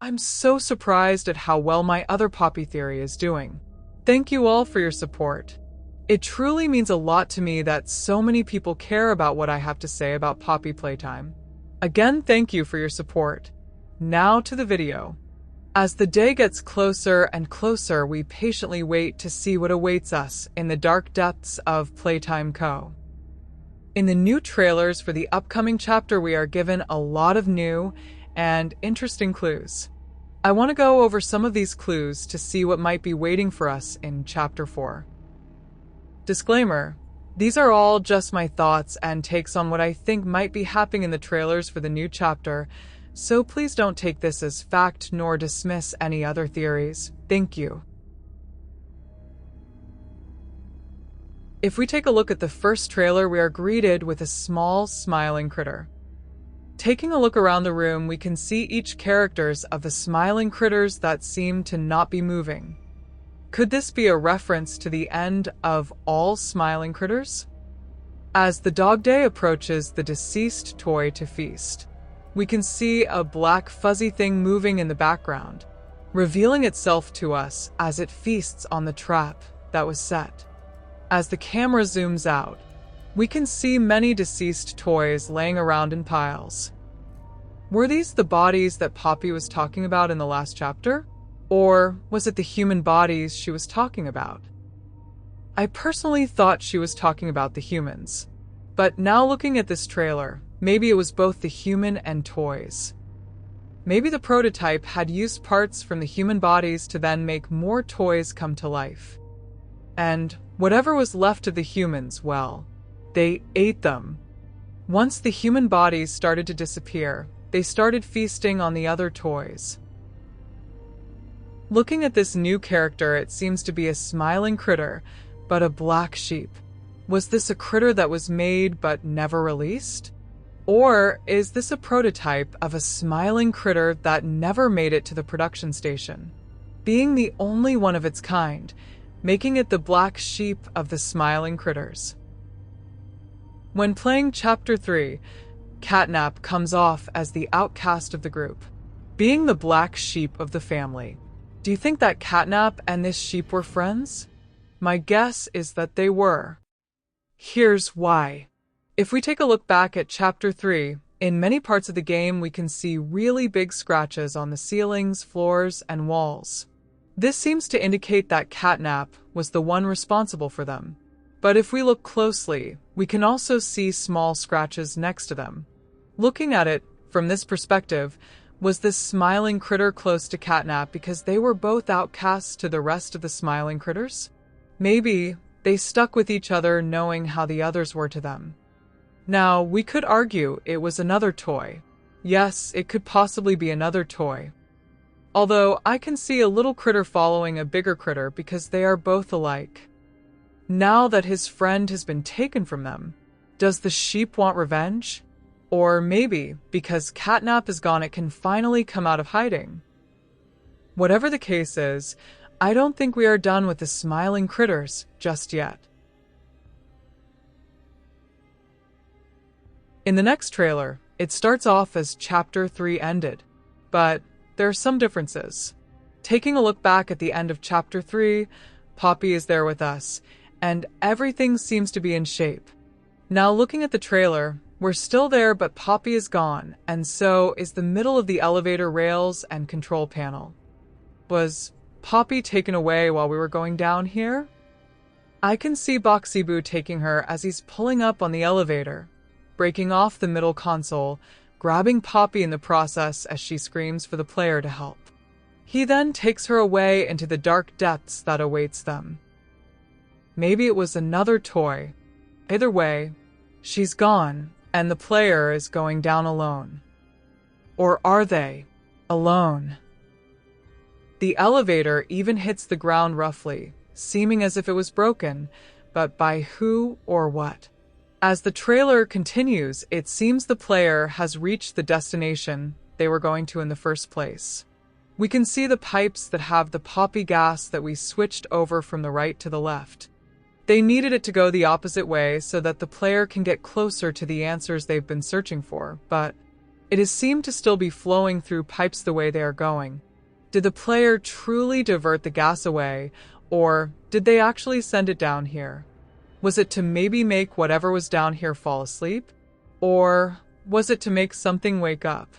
I'm so surprised at how well my other Poppy theory is doing. Thank you all for your support. It truly means a lot to me that so many people care about what I have to say about Poppy Playtime. Again, thank you for your support. Now to the video. As the day gets closer and closer, we patiently wait to see what awaits us in the dark depths of Playtime Co. In the new trailers for the upcoming chapter, we are given a lot of new and interesting clues. I want to go over some of these clues to see what might be waiting for us in Chapter 4. Disclaimer: these are all just my thoughts and takes on what I think might be happening in the trailers for the new chapter, so please don't take this as fact nor dismiss any other theories. Thank you. If we take a look at the first trailer, we are greeted with a small, smiling critter. Taking a look around the room, we can see each characters of the smiling critters that seem to not be moving. Could this be a reference to the end of all smiling critters? As the dog day approaches the deceased toy to feast, we can see a black fuzzy thing moving in the background, revealing itself to us as it feasts on the trap that was set. As the camera zooms out, we can see many deceased toys laying around in piles. Were these the bodies that Poppy was talking about in the last chapter? Or was it the human bodies she was talking about? I personally thought she was talking about the humans. But now looking at this trailer, maybe it was both the human and toys. Maybe the prototype had used parts from the human bodies to then make more toys come to life. And whatever was left of the humans, well, they ate them. Once the human bodies started to disappear, they started feasting on the other toys. Looking at this new character, it seems to be a smiling critter, but a black sheep. Was this a critter that was made but never released? Or is this a prototype of a smiling critter that never made it to the production station, being the only one of its kind, making it the black sheep of the smiling critters? When playing Chapter 3, Catnap comes off as the outcast of the group, being the black sheep of the family. Do you think that Catnap and this sheep were friends? My guess is that they were. Here's why. If we take a look back at Chapter 3, in many parts of the game we can see really big scratches on the ceilings, floors, and walls. This seems to indicate that Catnap was the one responsible for them. But if we look closely, we can also see small scratches next to them. Looking at it from this perspective, was this smiling critter close to Catnap because they were both outcasts to the rest of the smiling critters? Maybe they stuck with each other knowing how the others were to them. Now, we could argue it was another toy. Yes, it could possibly be another toy. Although I can see a little critter following a bigger critter because they are both alike. Now that his friend has been taken from them, does the sheep want revenge? Or maybe, because Catnap is gone, it can finally come out of hiding. Whatever the case is, I don't think we are done with the smiling critters just yet. In the next trailer, it starts off as Chapter 3 ended, but there are some differences. Taking a look back at the end of Chapter 3, Poppy is there with us, and everything seems to be in shape. Now looking at the trailer, we're still there, but Poppy is gone, and so is the middle of the elevator rails and control panel. Was Poppy taken away while we were going down here? I can see Boxy Boo taking her as he's pulling up on the elevator, breaking off the middle console, grabbing Poppy in the process as she screams for the player to help. He then takes her away into the dark depths that awaits them. Maybe it was another toy. Either way, she's gone, and the player is going down alone. Or are they alone? The elevator even hits the ground roughly, seeming as if it was broken, but by who or what? As the trailer continues, it seems the player has reached the destination they were going to in the first place. We can see the pipes that have the poppy gas that we switched over from the right to the left. They needed it to go the opposite way so that the player can get closer to the answers they've been searching for, but It has seemed to still be flowing through pipes the way they are going. Did the player truly divert the gas away, or did they actually send it down here? Was it to maybe make whatever was down here fall asleep? Or was it to make something wake up?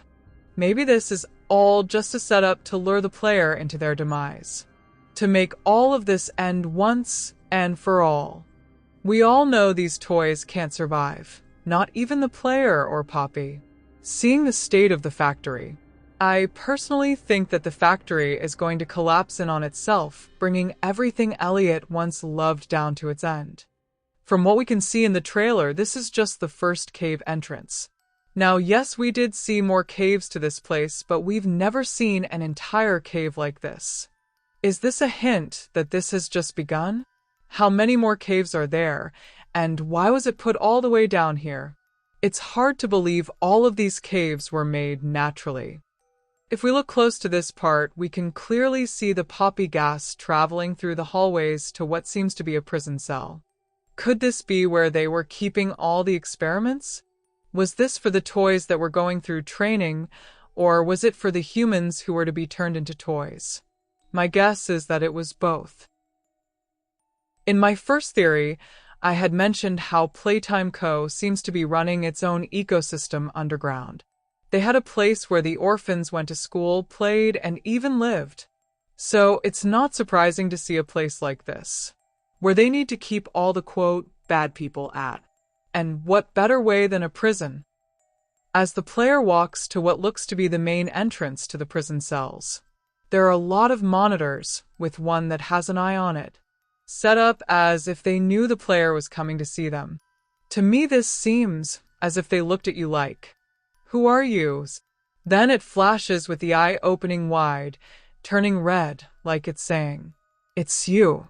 Maybe this is all just a setup to lure the player into their demise. To make all of this end once and for all. We all know these toys can't survive, not even the player or Poppy. Seeing the state of the factory, I personally think that the factory is going to collapse in on itself, bringing everything Elliot once loved down to its end. From what we can see in the trailer, this is just the first cave entrance. Now, yes, we did see more caves to this place, but we've never seen an entire cave like this. Is this a hint that this has just begun? How many more caves are there, and why was it put all the way down here? It's hard to believe all of these caves were made naturally. If we look close to this part, we can clearly see the poppy gas traveling through the hallways to what seems to be a prison cell. Could this be where they were keeping all the experiments? Was this for the toys that were going through training, or was it for the humans who were to be turned into toys? My guess is that it was both. In my first theory, I had mentioned how Playtime Co. seems to be running its own ecosystem underground. They had a place where the orphans went to school, played, and even lived. So it's not surprising to see a place like this, where they need to keep all the, quote, bad people at. And what better way than a prison? As the player walks to what looks to be the main entrance to the prison cells, there are a lot of monitors, with one that has an eye on it, set up as if they knew the player was coming to see them. To me, this seems as if they looked at you like, "Who are you?" Then it flashes with the eye opening wide, turning red, like it's saying, "It's you."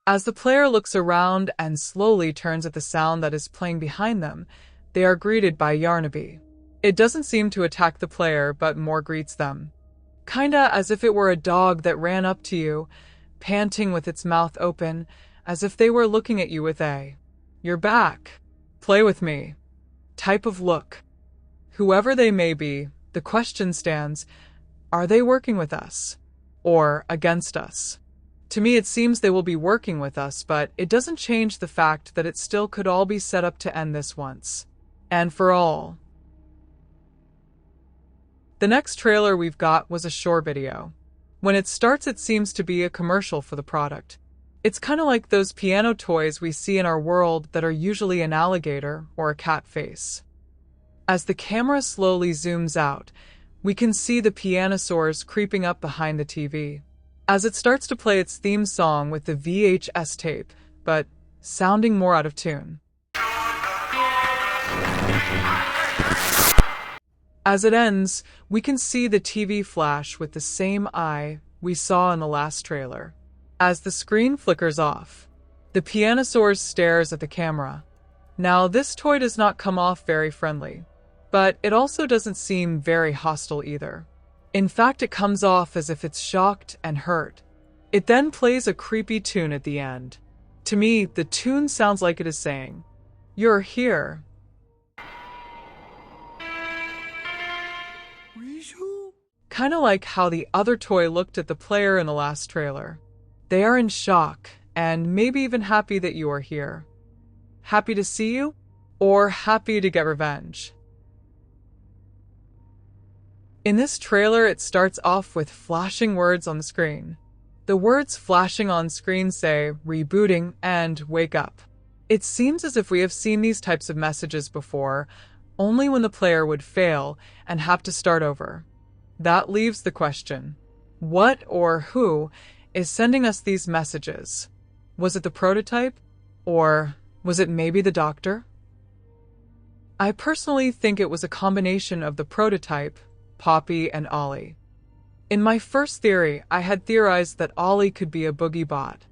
As the player looks around and slowly turns at the sound that is playing behind them, they are greeted by Yarnaby. It doesn't seem to attack the player, but more greets them. Kinda as if it were a dog that ran up to you, panting with its mouth open, as if they were looking at you with a, "You're back. Play with me" type of look. Whoever they may be, the question stands, are they working with us? Or against us? To me, it seems they will be working with us, but it doesn't change the fact that it still could all be set up to end this once. And for all. The next trailer we've got was a short video. When it starts, it seems to be a commercial for the product. It's kind of like those piano toys we see in our world that are usually an alligator or a cat face. As the camera slowly zooms out, we can see the Pianosaurus creeping up behind the TV. As it starts to play its theme song with the VHS tape, but sounding more out of tune. As it ends, we can see the TV flash with the same eye we saw in the last trailer. As the screen flickers off, the Pianosaurus stares at the camera. Now, this toy does not come off very friendly, but it also doesn't seem very hostile either. In fact, it comes off as if it's shocked and hurt. It then plays a creepy tune at the end. To me, the tune sounds like it is saying, "You're here." Kind of like how the other toy looked at the player in the last trailer. They are in shock, and maybe even happy that you are here. Happy to see you, or happy to get revenge? In this trailer, it starts off with flashing words on the screen. The words flashing on screen say, "Rebooting" and "Wake up." It seems as if we have seen these types of messages before, only when the player would fail and have to start over. That leaves the question, what or who is sending us these messages? Was it the prototype? Or was it maybe the doctor? I personally think it was a combination of the prototype, Poppy, and Ollie. In my first theory, I had theorized that Ollie could be a boogie bot.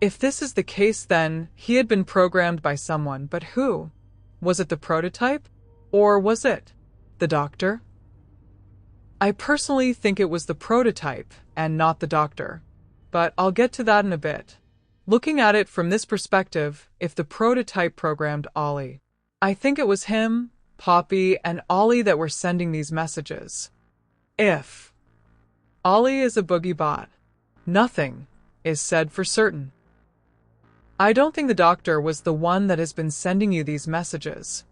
If this is the case, then he had been programmed by someone, but who? Was it the prototype? Or was it the doctor? I personally think it was the prototype and not the doctor, but I'll get to that in a bit. Looking at it from this perspective, if the prototype programmed Ollie, I think it was him, Poppy, and Ollie that were sending these messages. If Ollie is a boogie bot, nothing is said for certain. I don't think the doctor was the one that has been sending you these messages.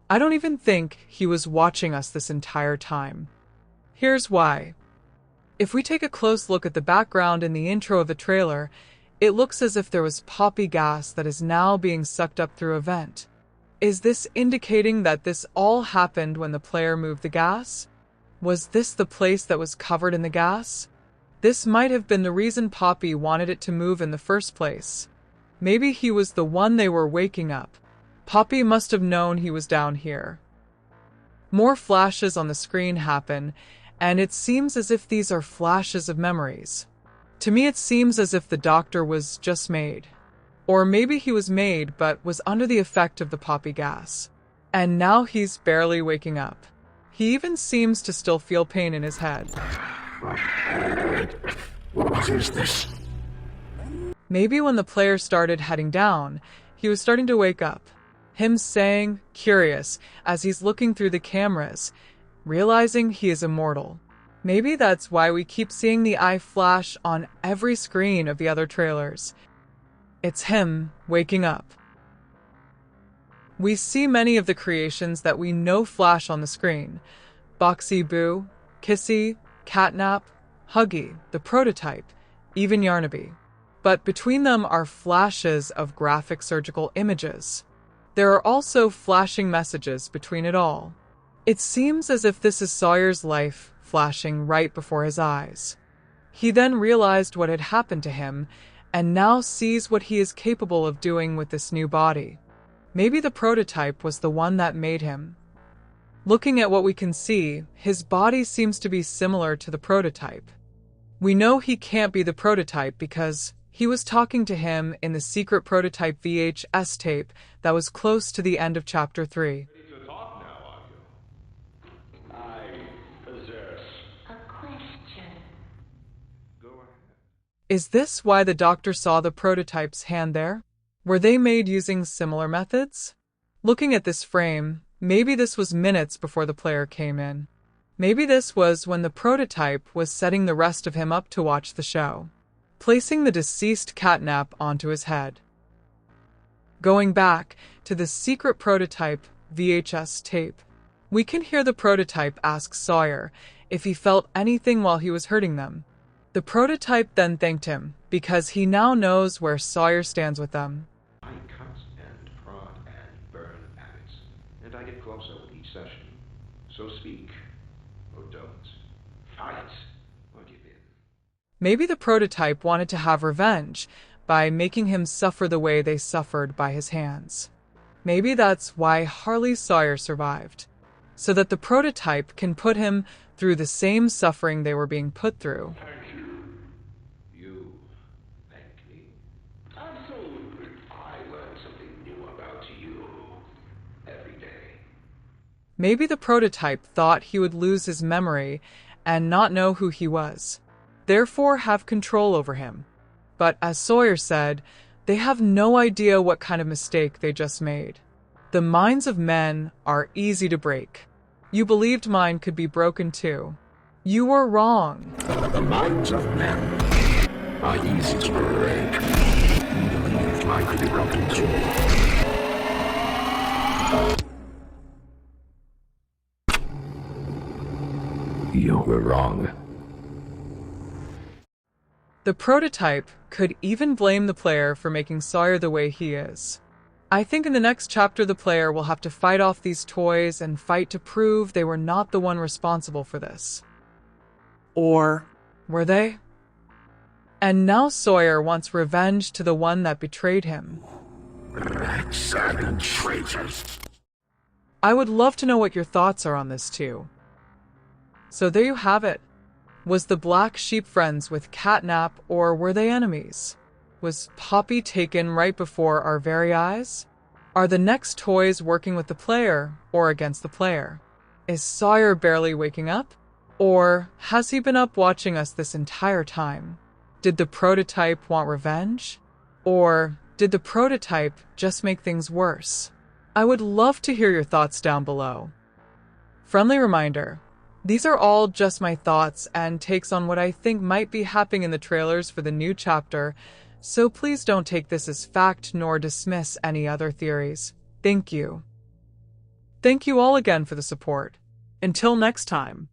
I don't even think he was watching us this entire time. Here's why. If we take a close look at the background in the intro of the trailer, it looks as if there was poppy gas that is now being sucked up through a vent. Is this indicating that this all happened when the player moved the gas? Was this the place that was covered in the gas? This might have been the reason Poppy wanted it to move in the first place. Maybe he was the one they were waking up. Poppy must have known he was down here. More flashes on the screen happen, and it seems as if these are flashes of memories. To me, it seems as if the doctor was just made. Or maybe he was made but was under the effect of the poppy gas. And now he's barely waking up. He even seems to still feel pain in his head. What is this? Maybe when the player started heading down, he was starting to wake up. Him saying, curious, as he's looking through the cameras, realizing he is immortal. Maybe that's why we keep seeing the eye flash on every screen of the other trailers. It's him waking up. We see many of the creations that we know flash on the screen. Boxy Boo, Kissy, Catnap, Huggy, the prototype, even Yarnaby. But between them are flashes of graphic surgical images. There are also flashing messages between it all. It seems as if this is Sawyer's life flashing right before his eyes. He then realized what had happened to him and now sees what he is capable of doing with this new body. Maybe the prototype was the one that made him. Looking at what we can see, his body seems to be similar to the prototype. We know he can't be the prototype because he was talking to him in the secret prototype VHS tape that was close to the end of Chapter 3. Ready to talk now, are you? I possess A question. Go ahead. Is this why the doctor saw the prototype's hand there? Were they made using similar methods? Looking at this frame, maybe this was minutes before the player came in. Maybe this was when the prototype was setting the rest of him up to watch the show, placing the deceased Catnap onto his head. Going back to the secret prototype VHS tape, we can hear the prototype ask Sawyer if he felt anything while he was hurting them. The prototype then thanked him because he now knows where Sawyer stands with them. I cut and prod and burn at it, and I get closer with each session. So speak, or don't. Fight, or give in. Maybe the prototype wanted to have revenge by making him suffer the way they suffered by his hands. Maybe that's why Harley Sawyer survived, so that the prototype can put him through the same suffering they were being put through. Thank you. You thank me. Absolutely. I learn something new about you every day. Maybe the prototype thought he would lose his memory and not know who he was, therefore have control over him. But as Sawyer said, they have no idea what kind of mistake they just made. The minds of men are easy to break. You believed mine could be broken too. You were wrong. The minds of men are easy to break. You believed mine could be broken too. You were wrong. The prototype could even blame the player for making Sawyer the way he is. I think in the next chapter the player will have to fight off these toys and fight to prove they were not the one responsible for this. Or were they? And now Sawyer wants revenge to the one that betrayed him. Red-sided traitors. I would love to know what your thoughts are on this too. So there you have it. Was the black sheep friends with Catnap, or were they enemies? Was Poppy taken right before our very eyes? Are the next toys working with the player or against the player? Is Sawyer barely waking up? Or has he been up watching us this entire time? Did the prototype want revenge? Or did the prototype just make things worse? I would love to hear your thoughts down below. Friendly reminder, these are all just my thoughts and takes on what I think might be happening in the trailers for the new chapter, so please don't take this as fact nor dismiss any other theories. Thank you. Thank you all again for the support. Until next time.